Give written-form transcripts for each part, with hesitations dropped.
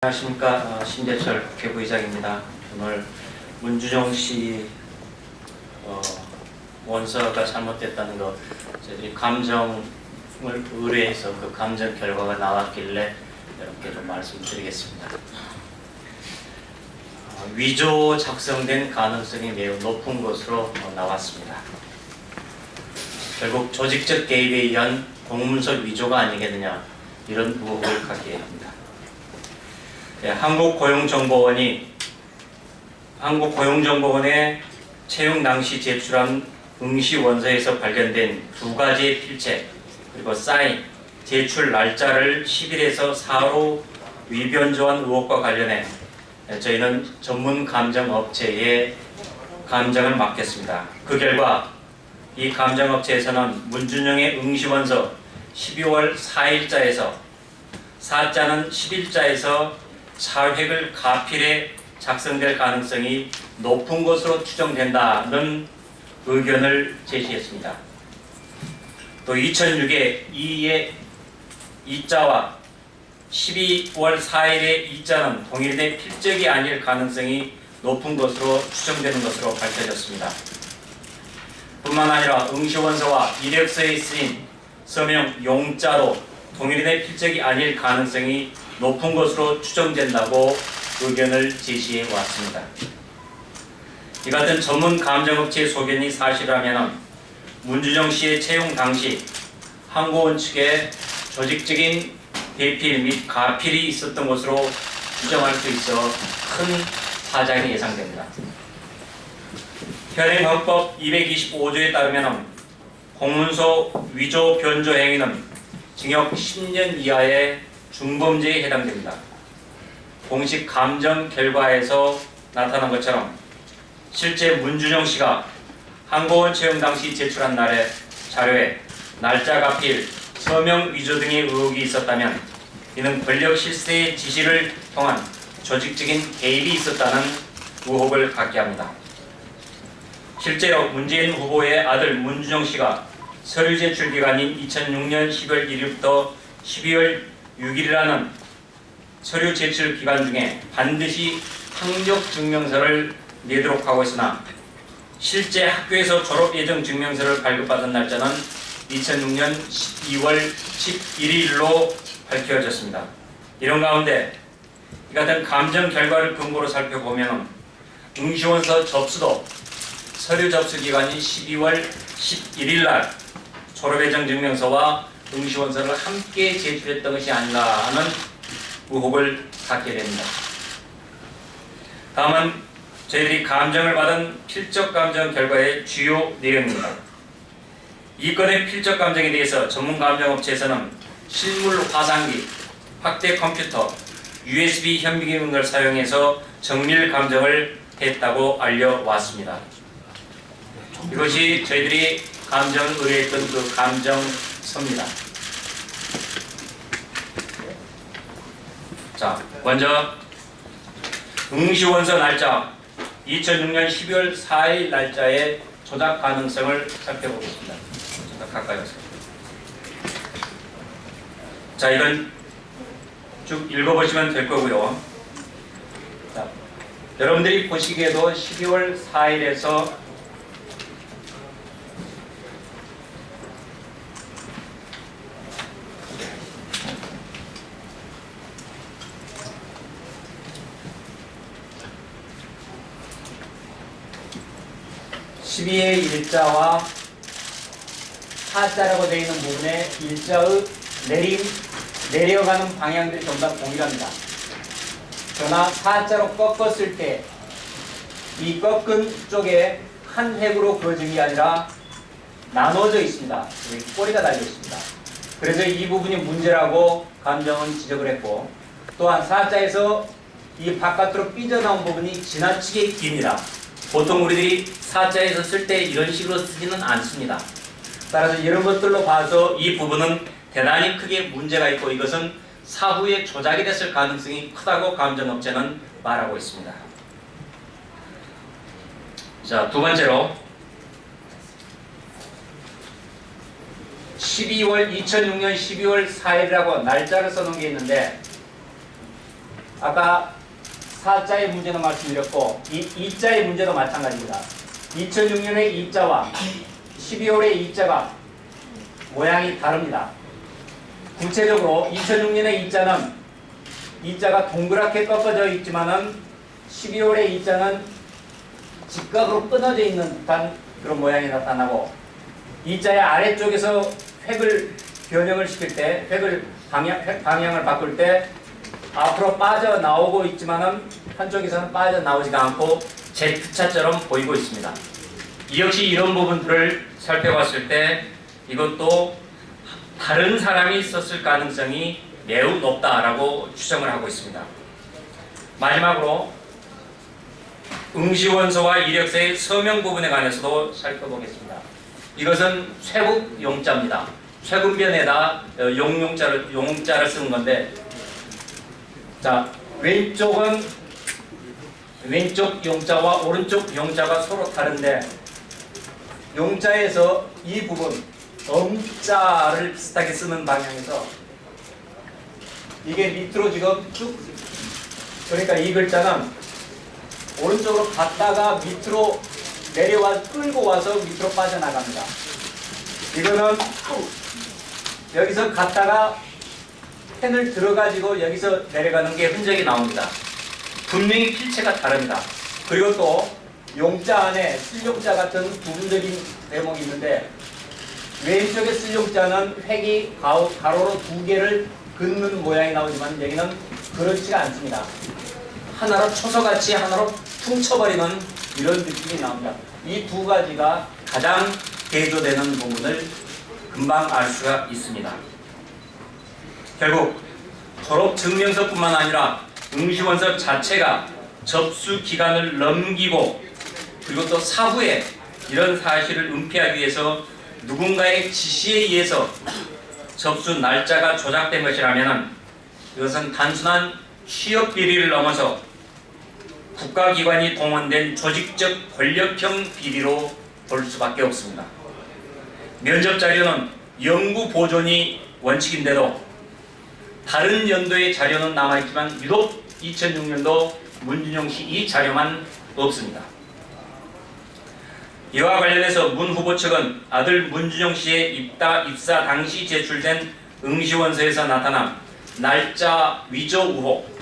안녕하십니까. 신재철 국회부의장입니다. 오늘 문준용 씨 원서가 잘못됐다는 거 저희들이 감정을 의뢰해서 그 감정 결과가 나왔길래 여러분께 좀 말씀드리겠습니다. 위조 작성된 가능성이 매우 높은 것으로 나왔습니다. 결국 조직적 개입에 의한 공문서 위조가 아니겠느냐 이런 의혹을 갖게 합니다. 한국고용정보원의 채용 당시 제출한 응시 원서에서 발견된 두 가지의 필체 그리고 사인, 제출 날짜를 10일에서 4로 위변조한 의혹과 관련해 저희는 전문 감정업체에 감정을 맡겼습니다. 그 결과 이 감정업체에서는 문준용의 응시원서 12월 4일자에서 사자는 10일자에서 사획을 가필해 작성될 가능성이 높은 것으로 추정된다는 의견을 제시했습니다. 또 2006에 2의 2자와 12월 4일의 2자는 동일의 필적이 아닐 가능성이 높은 것으로 추정되는 것으로 밝혀졌습니다. 뿐만 아니라 응시원서와 이력서에 쓰인 서명 용자도 동일의 필적이 아닐 가능성이 높은 것으로 추정된다고 의견을 제시해 왔습니다. 이 같은 전문 감정업체의 소견이 사실이라면 문준용 씨의 채용 당시 항공원 측에 조직적인 대필 및 가필이 있었던 것으로 추정할 수 있어 큰 파장이 예상됩니다. 현행헌법 225조에 따르면 공문서 위조 변조 행위는 징역 10년 이하의 중범죄에 해당됩니다. 공식 감정 결과에서 나타난 것처럼 실제 문준용 씨가 항공원 채용 당시 제출한 날의 자료에 날짜 가필, 서명 위조 등의 의혹이 있었다면 이는 권력 실세의 지시를 통한 조직적인 개입이 있었다는 의혹을 갖게 합니다. 실제로 문재인 후보의 아들 문준용 씨가 서류 제출 기간인 2006년 10월 1일부터 12월 6일이라는 서류 제출 기간 중에 반드시 학력 증명서를 내도록 하고 있으나 실제 학교에서 졸업 예정 증명서를 발급받은 날짜는 2006년 12월 11일로 밝혀졌습니다. 이런 가운데 이 같은 감정 결과를 근거로 살펴보면 응시원서 접수도 서류 접수 기간인 12월 11일 날 졸업 예정 증명서와 응시원서를 함께 제출했던 것이 아닌가 하는 의혹을 갖게 됩니다. 다음은 저희들이 감정을 받은 필적 감정 결과의 주요 내용입니다. 이 건의 필적 감정에 대해서 전문 감정업체에서는 실물 화상기, 확대 컴퓨터, USB 현미경 등을 사용해서 정밀 감정을 했다고 알려왔습니다. 이것이 저희들이 감정을 의뢰했던 그 감정서입니다. 자, 먼저 응시원서 날짜 2006년 12월 4일 날짜의 조작 가능성을 살펴보겠습니다. 가까이 오세요. 자, 이건 쭉 읽어보시면 될 거고요. 자, 여러분들이 보시기에도 12월 4일에서 (12의) 일자와 하자라고 되어 있는 부분에 일자의 내려가는 방향들이 전부 다 동일합니다. 그러나 하자로 꺾었을 때 이 꺾은 쪽에 한 획으로 그어진 게 아니라 나눠져 있습니다. 여기 꼬리가 달려 있습니다. 그래서 이 부분이 문제라고 감정은 지적을 했고, 또한 사자에서 이 바깥으로 삐져나온 부분이 지나치게 깁니다. 보통 우리들이 사자에서 쓸 때 이런 식으로 쓰지는 않습니다. 따라서 이런 것들로 봐서 이 부분은 대단히 크게 문제가 있고 이것은 사후에 조작이 됐을 가능성이 크다고 감정업체는 말하고 있습니다. 자, 두 번째로 2006년 12월 4일이라고 날짜를 써놓은 게 있는데 아까 사자의 문제도 말씀드렸고 이자의 문제도 마찬가지입니다. 2006년의 이자와 12월의 이자가 모양이 다릅니다. 구체적으로 2006년의 이자는 이자가 동그랗게 꺾어져 있지만은 12월의 이자는 직각으로 끊어져 있는 듯한 그런 모양이 나타나고 이자의 아래쪽에서 획을 변형을 시킬 때 획을 방향을 바꿀 때 앞으로 빠져나오고 있지만은 한쪽에서는 빠져나오지가 않고 Z자처럼 보이고 있습니다. 역시 이런 부분들을 살펴봤을 때 이것도 다른 사람이 썼을 가능성이 매우 높다라고 추정을 하고 있습니다. 마지막으로 응시원서와 이력서의 서명 부분에 관해서도 살펴보겠습니다. 이것은 쇄국 용자입니다. 쇄군변에다 용자를 쓰는 건데, 자, 왼쪽 용자와 오른쪽 용자가 서로 다른데, 용자에서 이 부분 엄자를 비슷하게 쓰는 방향에서 이게 밑으로 지금 쭉, 그러니까 이 글자는 오른쪽으로 갔다가 밑으로 내려와 끌고 와서 밑으로 빠져나갑니다. 이거는 여기서 갔다가 펜을 들어가지고 여기서 내려가는 게 흔적이 나옵니다. 분명히 필체가 다릅니다. 그리고 또 용자 안에 쓸용자 같은 부분적인 대목이 있는데, 왼쪽에 쓸용자는 획이 가로로 두 개를 긋는 모양이 나오지만 여기는 그렇지가 않습니다. 하나로 초서같이 하나로 퉁쳐버리는 이런 느낌이 나옵니다. 이 두 가지가 가장 대조되는 부분을 금방 알 수가 있습니다. 결국 졸업 증명서뿐만 아니라 응시원서 자체가 접수 기간을 넘기고 그리고 또 사후에 이런 사실을 은폐하기 위해서 누군가의 지시에 의해서 접수 날짜가 조작된 것이라면 이것은 단순한 취업 비리를 넘어서 국가기관이 동원된 조직적 권력형 비리로 볼 수밖에 없습니다. 면접 자료는 영구 보존이 원칙인데도 다른 연도의 자료는 남아있지만 유독 2006년도 문준용 씨 이 자료만 없습니다. 이와 관련해서 문 후보 측은 아들 문준용 씨의 입사 당시 제출된 응시원서에서 나타난 날짜 위조 의혹,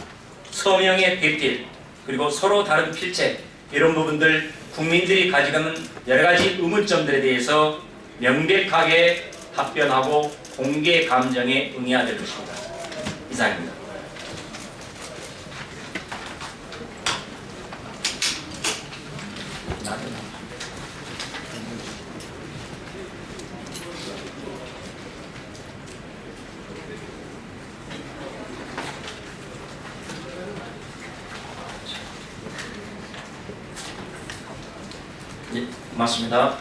서명의 대필, 그리고 서로 다른 필체 이런 부분들 국민들이 가지고 있는 여러 가지 의문점들에 대해서 명백하게 답변하고 공개 감정에 응해야 될 것입니다. 이상입니다. 예, 맞습니다.